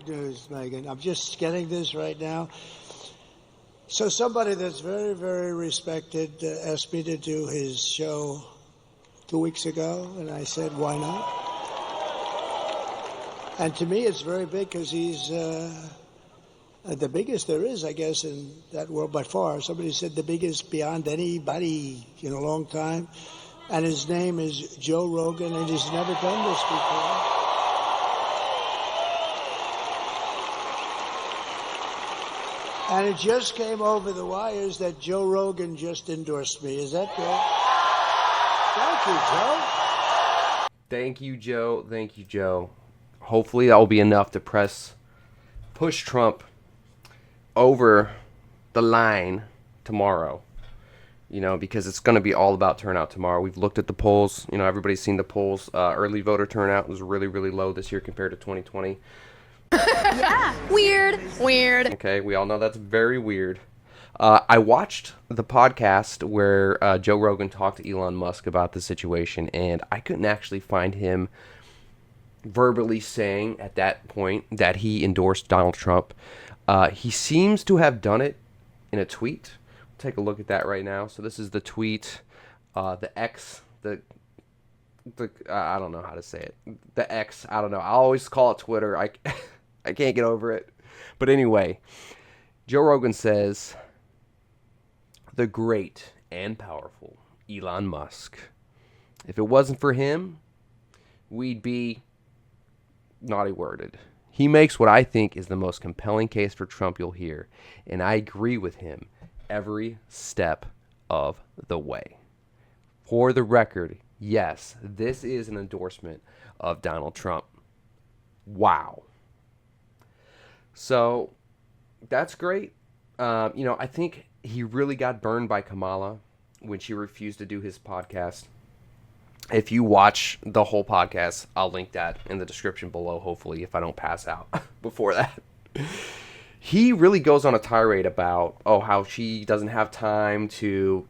News, Megyn. I'm just getting this right now. So somebody that's very, very respected asked me to do his show 2 weeks ago, and I said, why not? And to me, it's very big because he's the biggest there is, I guess, in that world by far. Somebody said the biggest beyond anybody in a long time. And his name is Joe Rogan, and he's never done this before. And it just came over the wires that Joe Rogan just endorsed me. Is that good? Thank you, Joe. Thank you, Joe. Thank you, Joe. Hopefully that will be enough to push Trump over the line tomorrow. Because it's going to be all about turnout tomorrow. We've looked at the polls. Everybody's seen the polls. Early voter turnout was really, really low this year compared to 2020. Yeah, weird. Okay, we all know that's very weird. I watched the podcast where Joe Rogan talked to Elon Musk about the situation, and I couldn't actually find him verbally saying at that point that he endorsed Donald Trump. He seems to have done it in a tweet. We'll take a look at that right now. So this is the tweet, the X, the I don't know how to say it. The X, I don't know. I always call it Twitter. I can't get over it. But anyway, Joe Rogan says, the great and powerful Elon Musk. If it wasn't for him, we'd be naughty worded. He makes what I think is the most compelling case for Trump you'll hear, and I agree with him every step of the way. For the record, yes, this is an endorsement of Donald Trump. Wow. So that's great. I think he really got burned by Kamala when she refused to do his podcast. If you watch the whole podcast, I'll link that in the description below, hopefully, if I don't pass out before that. He really goes on a tirade about, how she doesn't have time to,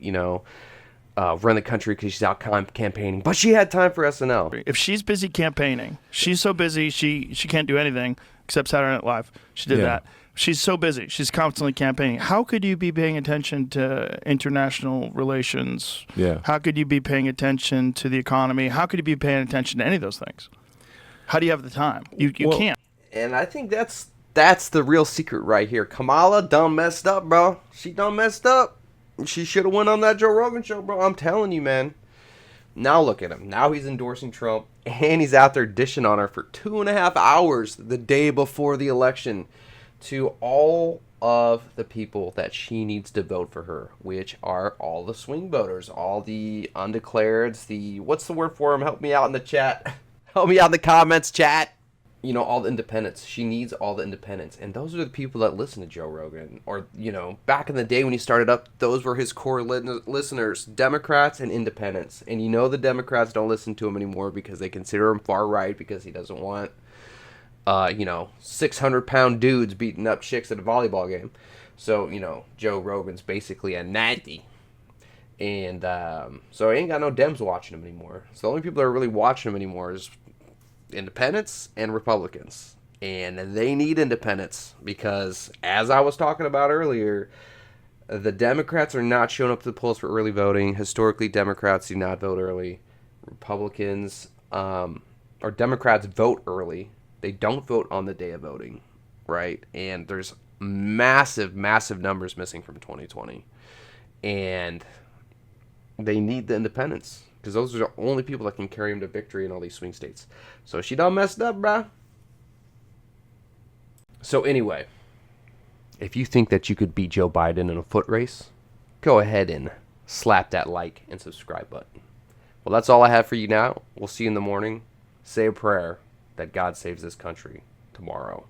run the country because she's out campaigning. But she had time for SNL. If she's busy campaigning, she's so busy she can't do anything except Saturday Night Live. She did that. She's so busy. She's constantly campaigning. How could you be paying attention to international relations? Yeah. How could you be paying attention to the economy? How could you be paying attention to any of those things? How do you have the time? You can't. And I think that's the real secret right here. Kamala done messed up, bro. She done messed up. She should have went on that Joe Rogan show, bro. I'm telling you, man. Now look at him. Now he's endorsing Trump, and he's out there dishing on her for 2.5 hours the day before the election to all of the people that she needs to vote for her, which are all the swing voters, all the undeclareds, what's the word for them? Help me out in the chat. Help me out in the comments, chat. All the independents. She needs all the independents. And those are the people that listen to Joe Rogan. Or, back in the day when he started up, those were his core listeners, Democrats and independents. And the Democrats don't listen to him anymore because they consider him far right because he doesn't want, 600-pound dudes beating up chicks at a volleyball game. So, Joe Rogan's basically a natty. And so he ain't got no Dems watching him anymore. So the only people that are really watching him anymore is independents and Republicans, and they need independents because, as I was talking about earlier, the Democrats are not showing up to the polls for early voting. Historically, Democrats do not vote early. Republicans or Democrats vote early. They don't vote on the day of voting, right? And there's massive numbers missing from 2020, and they need the independents. Because those are the only people that can carry him to victory in all these swing states. So she done messed up, bruh. So anyway, if you think that you could beat Joe Biden in a foot race, go ahead and slap that like and subscribe button. Well, that's all I have for you now. We'll see you in the morning. Say a prayer that God saves this country tomorrow.